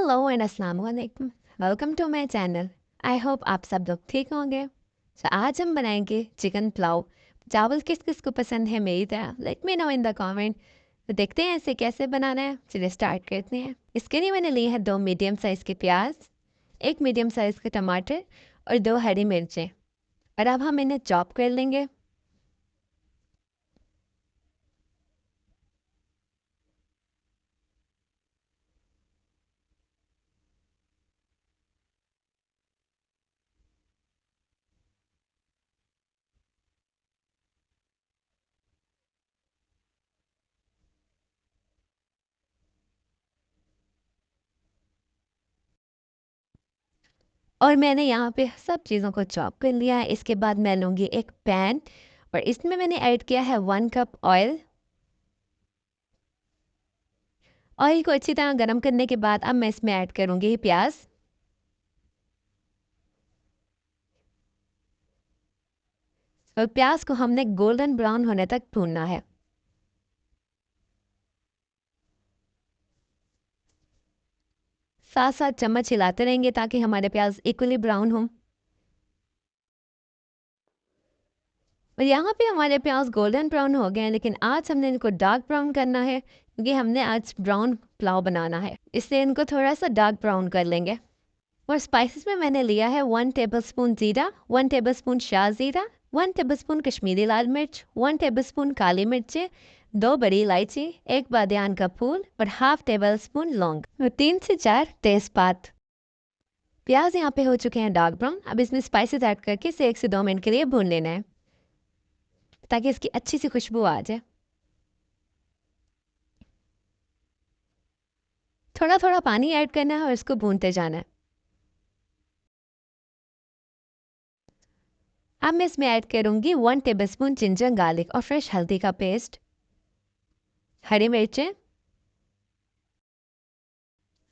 Hello and अस्सलाम वालेकुम। Welcome to my channel. I hope आप सब लोग ठीक होंगे। आज हम बनाएंगे चिकन पुलाव। चावल किस किस को पसंद है मेरी तरह, let me know in the comment. तो देखते हैं इसे कैसे बनाना है। चलिए स्टार्ट करते हैं। इसके लिए मैंने लिए हैं 2 मीडियम साइज़ के प्याज, 1 मीडियम साइज़ के टमाटर और 2 हरी मिर्चें। और अब हम इन्हें चॉप कर लेंगे। और मैंने यहाँ पे सब चीज़ों को चॉप कर लिया है। इसके बाद मैं लूँगी एक पैन और इसमें मैंने ऐड किया है 1 कप ऑयल। ऑयल को अच्छी तरह गर्म करने के बाद अब मैं इसमें ऐड करूँगी प्याज। और प्याज को हमने गोल्डन ब्राउन होने तक भूनना है। साथ साथ चम्मच हिलाते रहेंगे ताकि हमारे प्याज इक्वली ब्राउन हों। और यहाँ पे हमारे प्याज गोल्डन ब्राउन हो गए हैं, लेकिन आज हमने इनको डार्क ब्राउन करना है क्योंकि हमने आज ब्राउन पुलाव बनाना है, इसलिए इनको थोड़ा सा डार्क ब्राउन कर लेंगे। और स्पाइसेस में मैंने लिया है 1 टेबलस्पून जीरा, 1 टेबलस्पून शाह जीरा, 1 टेबलस्पून कश्मीरी लाल मिर्च, 1 टेबलस्पून काली मिर्चें, 2 बड़ी इलायची, 1 बादियान का फूल और हाफ टेबल स्पून लौंग और 3 से 4 तेज़पात। प्याज यहाँ पे हो चुके हैं डार्क ब्राउन। अब इसमें स्पाइसेस ऐड करके इसे 1 से 2 मिनट के लिए भून लेना है ताकि इसकी अच्छी सी खुशबू आ जाए। थोड़ा थोड़ा पानी ऐड करना है और इसको भूनते जाना है। अब मैं इसमें ऐड करूँगी 1 टेबलस्पून जिंजर गार्लिक और फ्रेश हल्दी का पेस्ट, हरी मिर्चें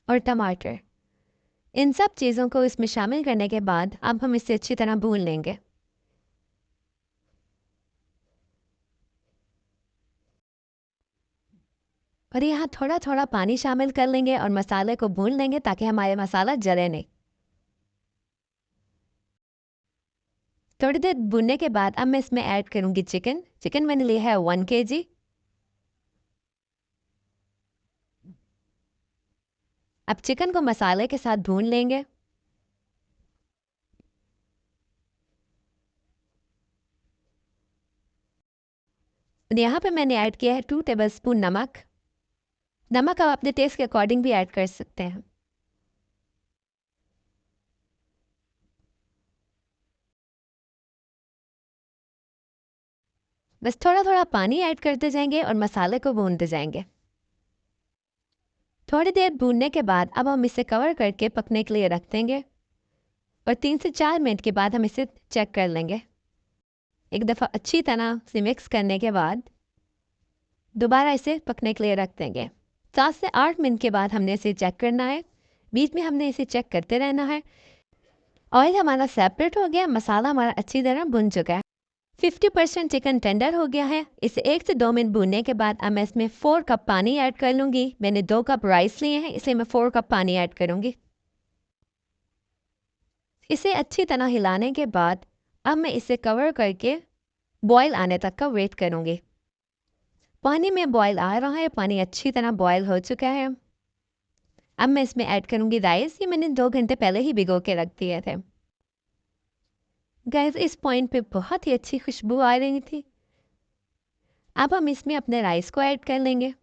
और टमाटर। इन सब चीज़ों को इसमें शामिल करने के बाद अब हम इसे अच्छी तरह भून लेंगे। और यहाँ थोड़ा थोड़ा पानी शामिल कर लेंगे और मसाले को भून लेंगे ताकि हमारे मसाला जले नहीं। थोड़ी देर भूनने के बाद अब मैं इसमें ऐड करूँगी चिकन। चिकन मैंने लिया है 1 kg। अब चिकन को मसाले के साथ भून लेंगे। यहाँ पे मैंने ऐड किया है 2 टेबलस्पून नमक। नमक आप अपने टेस्ट के अकॉर्डिंग भी ऐड कर सकते हैं। बस थोड़ा थोड़ा पानी ऐड करते जाएंगे और मसाले को भूनते जाएंगे। थोड़ी देर भूनने के बाद अब हम इसे कवर करके पकने के लिए रख देंगे और 3 से 4 मिनट के बाद हम इसे चेक कर लेंगे। एक दफ़ा अच्छी तरह से मिक्स करने के बाद दोबारा इसे पकने के लिए रख देंगे। 7 से 8 मिनट के बाद हमने इसे चेक करना है। बीच में हमने इसे चेक करते रहना है। ऑयल हमारा सेपरेट हो गया, मसाला हमारा अच्छी तरह भुन चुका है। 50% चिकन टेंडर हो गया है। इसे 1 से 2 मिनट भूनने के बाद अब मैं इसमें 4 कप पानी ऐड कर लूँगी। मैंने 2 कप राइस लिए हैं, इसलिए मैं 4 कप पानी ऐड करूँगी। इसे अच्छी तरह हिलाने के बाद अब मैं इसे कवर करके बॉयल आने तक का वेट करूँगी। पानी में बॉयल आ रहा है, पानी अच्छी तरह बॉयल हो चुका है। अब मैं इसमें ऐड करूँगी राइस। ये मैंने 2 घंटे पहले ही भिगो के रख दिए थे। गैस इस पॉइंट पे बहुत ही अच्छी खुशबू आ रही थी। अब हम इसमें अपने राइस को ऐड कर लेंगे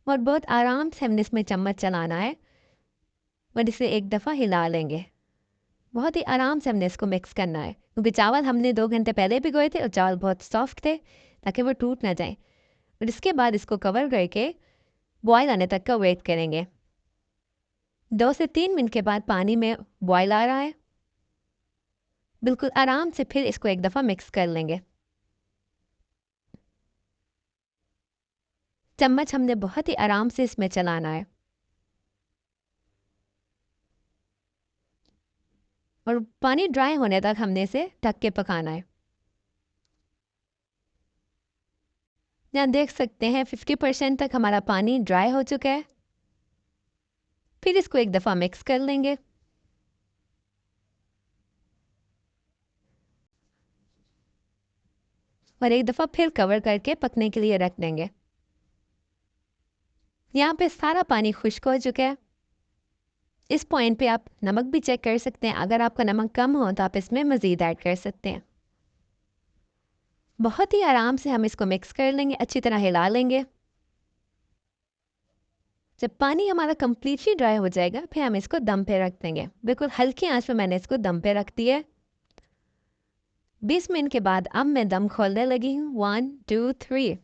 और बहुत आराम से हमने इसमें चम्मच चलाना है और इसे एक दफ़ा हिला लेंगे। बहुत ही आराम से हमने इसको मिक्स करना है क्योंकि चावल हमने 2 घंटे पहले भिगोए थे और चावल बहुत सॉफ्ट थे ताकि वो टूट ना जाए। और इसके बाद इसको कवर करके बॉयल आने तक का वेट करेंगे। 2 से 3 मिनट के बाद पानी में बॉयल आ रहा है। बिल्कुल आराम से फिर इसको एक दफ़ा मिक्स कर लेंगे। चम्मच हमने बहुत ही आराम से इसमें चलाना है और पानी ड्राई होने तक हमने इसे ढक के पकाना है। यहाँ देख सकते हैं 50% तक हमारा पानी ड्राई हो चुका है। फिर इसको एक दफ़ा मिक्स कर लेंगे। और एक दफ़ा फिर कवर करके पकने के लिए रख देंगे। यहाँ पे सारा पानी खुश्क हो चुका है। इस पॉइंट पे आप नमक भी चेक कर सकते हैं। अगर आपका नमक कम हो तो आप इसमें मज़ीद ऐड कर सकते हैं। बहुत ही आराम से हम इसको मिक्स कर लेंगे, अच्छी तरह हिला लेंगे। जब पानी हमारा कम्प्लीटली ड्राई हो जाएगा फिर हम इसको दम पे रख देंगे। बिल्कुल हल्की आंच पे मैंने इसको दम पे रख दिया है। 20 मिनट के बाद अब मैं दम खोलने लगी हूँ। 1 2 3।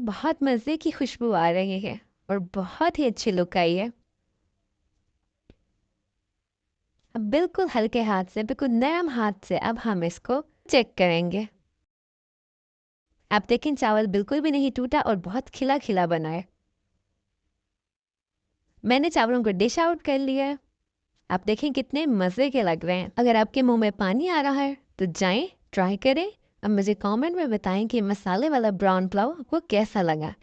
बहुत मज़े की खुशबू आ रही है और बहुत ही अच्छी लुक आई है। अब बिल्कुल हल्के हाथ से, बिल्कुल नरम हाथ से अब हम इसको चेक करेंगे। आप देखें चावल बिल्कुल भी नहीं टूटा और बहुत खिला खिला बना है। मैंने चावलों को डिश आउट कर लिया है। आप देखें कितने मज़े के लग रहे हैं। अगर आपके मुंह में पानी आ रहा है तो जाएं, ट्राई करें। अब मुझे कमेंट में बताएं कि मसाले वाला ब्राउन पुलाव आपको कैसा लगा।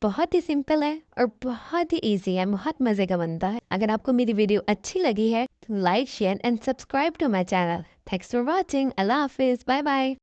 बहुत ही सिंपल है और बहुत ही इजी है, बहुत मज़े का बनता है। अगर आपको मेरी वीडियो अच्छी लगी है तो like share and subscribe to my channel. Thanks for watching. अल्लाह हाफिज़। Bye bye.